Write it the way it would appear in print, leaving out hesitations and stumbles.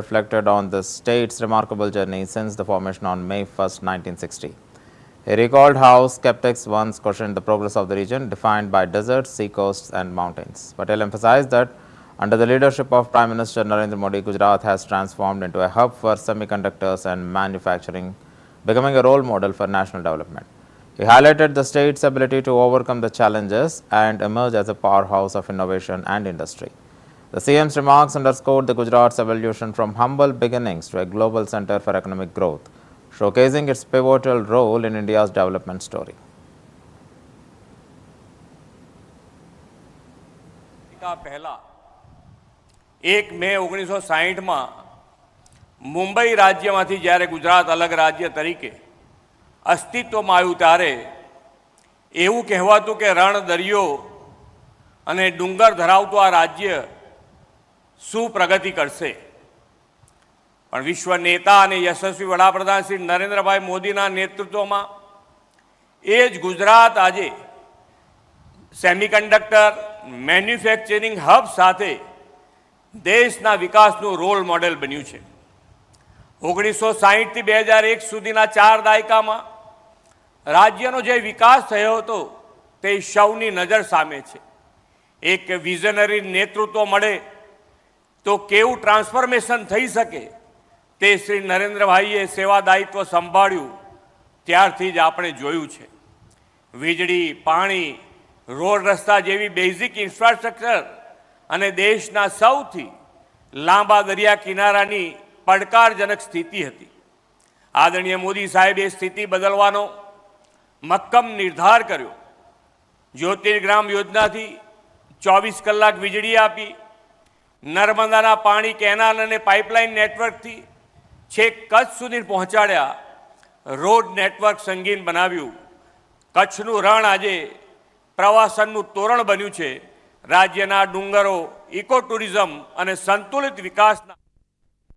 reflected on the state's remarkable journey since the formation on May 1st, 1960. He recalled how skeptics once questioned the progress of the region, defined by deserts, seacoasts, and mountains. Patel emphasized that under the leadership of Prime Minister Narendra Modi, Gujarat has transformed into a hub for semiconductors and manufacturing, becoming a role model for national development. He highlighted the state's ability to overcome the challenges and emerge as a powerhouse of innovation and industry. The CM's remarks underscored the Gujarat's evolution from humble beginnings to a global center for economic growth, showcasing its pivotal role in India's development story. पहला 1 मे 1960 में मुंबई राज्यमांथी જ્યારે ગુજરાત અલગ રાજ્ય તરીકે અસ્તિત્વમાં આવ્યું ત્યારે એવું કહેવાતું કે રણ દરિયો અને ડુંગર ધરાવતું આ રાજ્ય શું પ્રગતિ કરશે, પણ વિશ્વ નેતા અને યશસ્વી વડાપ્રધાન શ્રી નરેન્દ્રભાઈ મોદીના નેતૃત્વમાં એ જ ગુજરાત આજે સેમિકન્ડક્ટર મેન્યુફેક્ચરિંગ હબ સાથે દેશના વિકાસનું રોલ મોડેલ બન્યું છે. 1960 થી 2001 સુધીના 4 દાયકામાં રાજ્યનો જે વિકાસ થયો હતો તે સૌની નજર સામે છે. એક વિઝનરી નેતૃત્વ મળે તો કેવું ટ્રાન્સફોર્મેશન થઈ શકે તે શ્રી નરેન્દ્રભાઈએ સેવા દાયિત્વ સંભાળ્યું ત્યારથી જ આપણે જોયું છે. વીજળી, પાણી, રોડ રસ્તા જેવી બેઝિક ઇન્ફ્રાસ્ટ્રક્ચર અને દેશના સૌથી લાંબા દરિયા કિનારાની પડકારજનક સ્થિતિ હતી. આદરણીય મોદી સાહેબે સ્થિતિ બદલવાનો મક્કમ નિર્ધાર કર્યો. જ્યોતિર્ગ્રામ યોજનાથી 24 કલાક વીજળી આપી, નર્મદાના પાણી કેનાલ અને પાઇપલાઇન નેટવર્કથી છેક કચ્છ સુધી પહોંચાડ્યા, રોડ નેટવર્ક સંગીન બનાવ્યું. કચ્છનું રણ આજે પ્રવાસનનું તોરણ બન્યું છે. રાજ્યના ડુંગરો, ઇકો ટુરિઝમ અને સંતુલિત વિકાસના